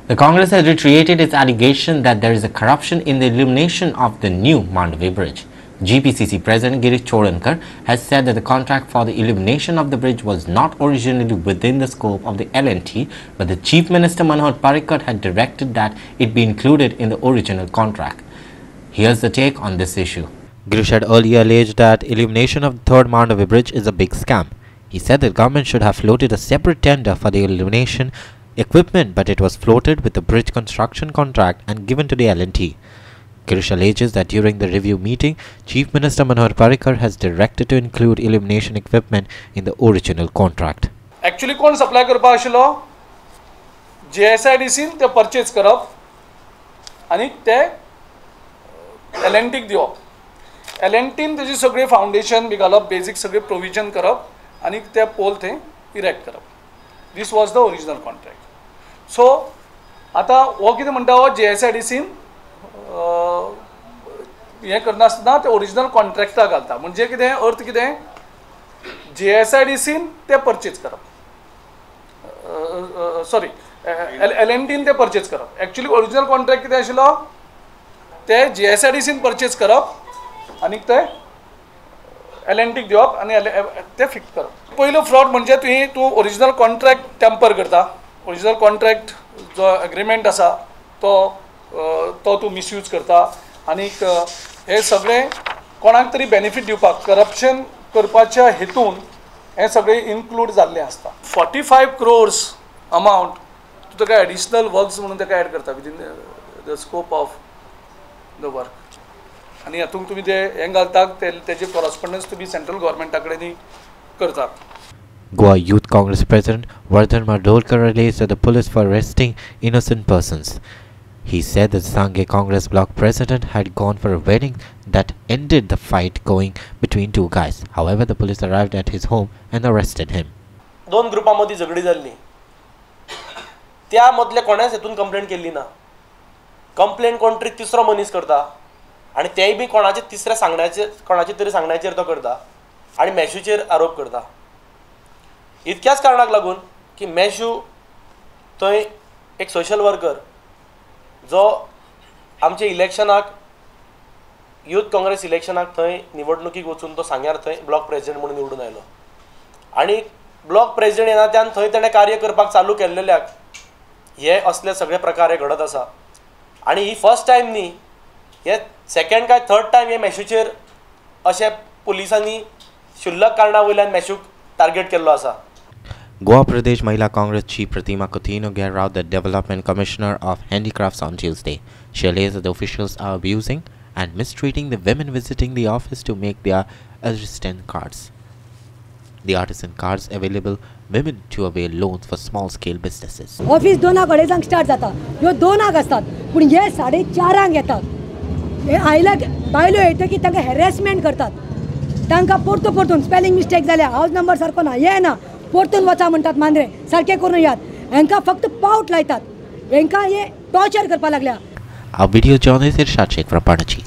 The Congress has reiterated its allegation that there is a corruption in the illumination of the new Mandavi Bridge. GPCC President Girish Chodankar has said that the contract for the illumination of the bridge was not originally within the scope of the L&T, but the Chief Minister Manohar Parrikar had directed that it be included in the original contract. Here's the take on this issue. Girish had earlier alleged that illumination of the third Mandavi Bridge is a big scam. He said that the government should have floated a separate tender for the illumination equipment, but it was floated with the bridge construction contract and given to the L&T. Girish alleges that during the review meeting, Chief Minister Manohar Parrikar has directed to include illumination equipment in the original contract. Actually, कोण supply करपा आशिल्लो? JSIDC ते purchase करप आणि ते L&T दिवप. L&T तेजी सगळे फाउंडेशन बी घालप, बेसिक सगळे प्रोविजन करप आणि ते पोल थंय इरेक्ट करप. This was the original contract. So, आता वो कितें म्हणटा हो JSIDC हे करनासतना ते ओरिजिनल कॉन्ट्रॅक्टा घालता. म्हणजे कितें अर्थ कितें? JSIDC ते परचेज करप. सॉरी, L&T ते परचेज करप. एक्चुअली ओरिजिनल कॉन्ट्रॅक्ट कितें आशिल्लो? ते JSIDC परचेज करप आणि ते L&T दिवप आणि ते फिक्स करप. पहिलो फ्रॉड म्हणजे तूं ओरिजिनल कॉन्ट्रॅक्ट टेम्पर करता. ओरिजिनल कॉन्ट्रॅक्ट जो एग्रीमेंट आसा तो तूं मिसयूज करता आणि हे सगळें कोणाक तरी बेनिफीट दिवपाक करप्शन करपाच्या हेतून हे सगळें इन्क्लूड जाल्लें आसता. 45 crores अमाउंट तूं ताका एडिशनल वर्क्स म्हणून ताका एड करता within the scope of the work. आणि हातूंत तुमी जे हें घालतात तेजे कॉरस्पॉन्डन्स तुमी सेंट्रल गव्हर्मेंटा कडेन करतात. Goa Youth Congress President Vardhan Mardolkar alleged that the police were arresting innocent persons. He said that Sanghe Congress block president had gone for a wedding that ended the fight going between two guys. However, the police arrived at his home and arrested him. दोन ग्रुपांमध्ये झगडी जाल्ली. त्या मदले कोणाच हेतून complaint केल्ली ना. Complaint कोण तरी तिसरो मनीस करता आणि तेय बी कोणाचे तिसऱ्या कोणाचे तरी सांगण्याचेर तो करता आणि मॅशूचेर आरोप करता. इतक्याच कारणाक लागून की मॅशू थंय एक सोशल वर्कर जो आमच्या इलेक्शनाक यूथ काँग्रेस इलेक्शनाक थंय निवडणुकीक वचून तो सांग्यार थंय ब्लॉक प्रेसिडेंट म्हणून निवडून आयलो आणि ब्लॉक प्रेसिडेंट येनात्यान थंय तेणें कार्य करपाक चालू केल्लेल्याक हे असले सगळे प्रकार हे घडत आसा. आणि ही फर्स्ट टायम न्ही, हे सेकंड काय थर्ड टायम हे मॅशूचेर अशे पुलिसांनी शुल्लक कारणां वयल्यान मॅशूक टार्गेट केल्लो आसा. Goa Pradesh Mahila Congress Chief Pratima Coutinho gave out the Development Commissioner of Handicrafts on Tuesday. She alleged that the officials are abusing and mistreating the women visiting the office to make their artisan cards. The artisan cards available women to avail loans for small scale businesses. Office 2 अडेजांक start जाता. ह्यो 2 असतात पण हे 4:30 येतात. हे आयला बायलो येता की तांकां हॅरेसमेंट करतात. तांकां परतून स्पेलिंग मिस्टेक जाल्या, हाऊस नंबर सारको ना, हे ना, परतून वचा म्हणटात मांद्रे सारखे करून यात. हांकां फक्त पावट लायतात. हांकां हे टॉर्चर करपा लागल्या. Our video journalist Irshad Sheikh from Panaji.